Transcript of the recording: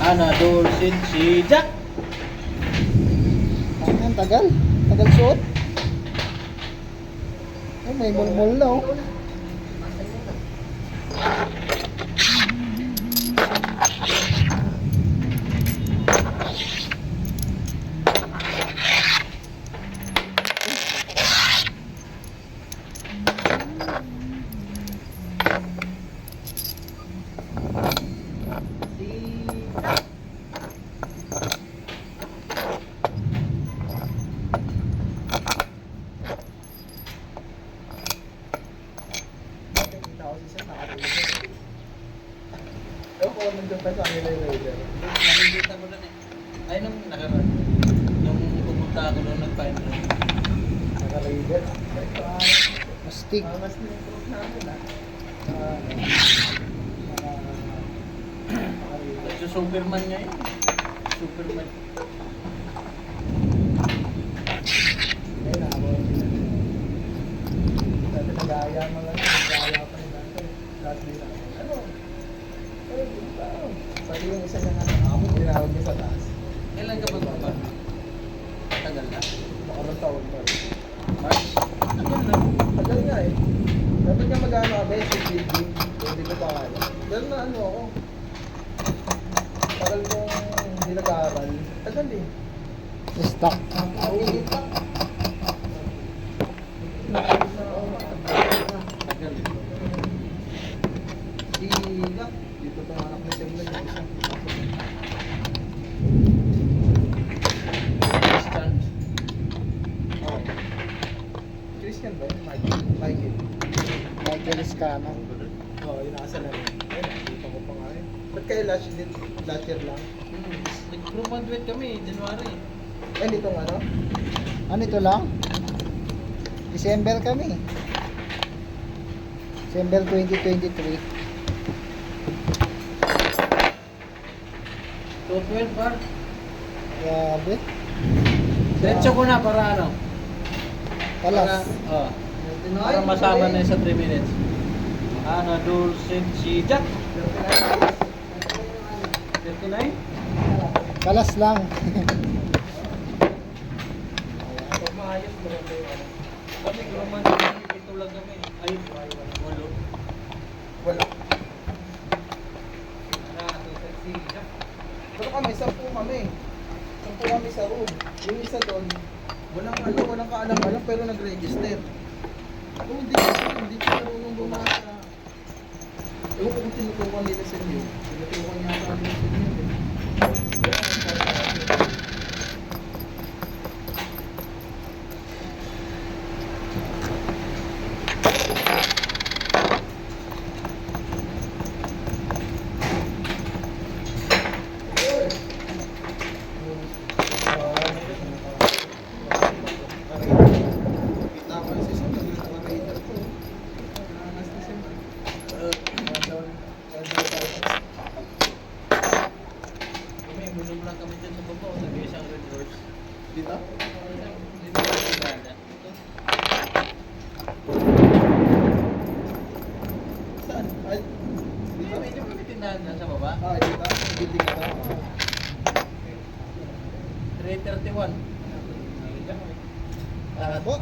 Dulcet si Jack. Ang tagal. Tagal suot. Oh, may mulmul na oh. Nakikita ko lang eh. Ay, nung nakaraan. Nung pumunta ako nung nag-find room. Naka-label. Mastig. So, Superman nga yun. Superman. Dati nag-aaya mo lang. Nag-aaya pa rin dati. Dati na. Ano? Pati yung isa niya ako, ginawag niya sa taas. Kailan ka ba? Tagal na. Nakarang taon pa. March? Tagal na. Tagal nga eh. Dapat nga mag-ano ka, basic building. Hindi ko pa kaya. Dahil na ano ako. Tagal kong hindi nag-aaral. Tagal eh. Stuck. Naulit pa. Tagal eh. Sila. Dito pa anak ni Segment yung isa. Christian. Oh. Christian ba yun? Michael. Michael Escano. Oo, yun nasa na rin. Ayun, dito ko pa nga rin. Ba't kayo last year lang? Nag-graduate kami, January. Eh, nitong ano? Ano ito lang? December kami. December 2023. 212 bar. Grabe. Diretso ko na para ano? Palas. Oh. Para masama na yun sa 3 minutes. Dulcet si Jack. 39? Palas lang. Pag maayos mo lang yung ano. Kami gruman, ito lang kami. Ay, walo. Wala. Dulcet si Jack. Pero kami, 10 kami. 10 kami sa room. Yung isa doon, walang kaalam-alam pero nag-register. Ako hindi ko marunong bumasa. Ewan ko kung tinutukan nila sa inyo. Tinutukan niya sa amin sa inyo. Kami, bulog lang kami dyan sa baba. Sabi isang red doors. Dito? Dito sa tindahan. Ito. Saan? Ay, Dito, hindi kami tindahan dyan sa baba. dito? Building na to? 331. Po?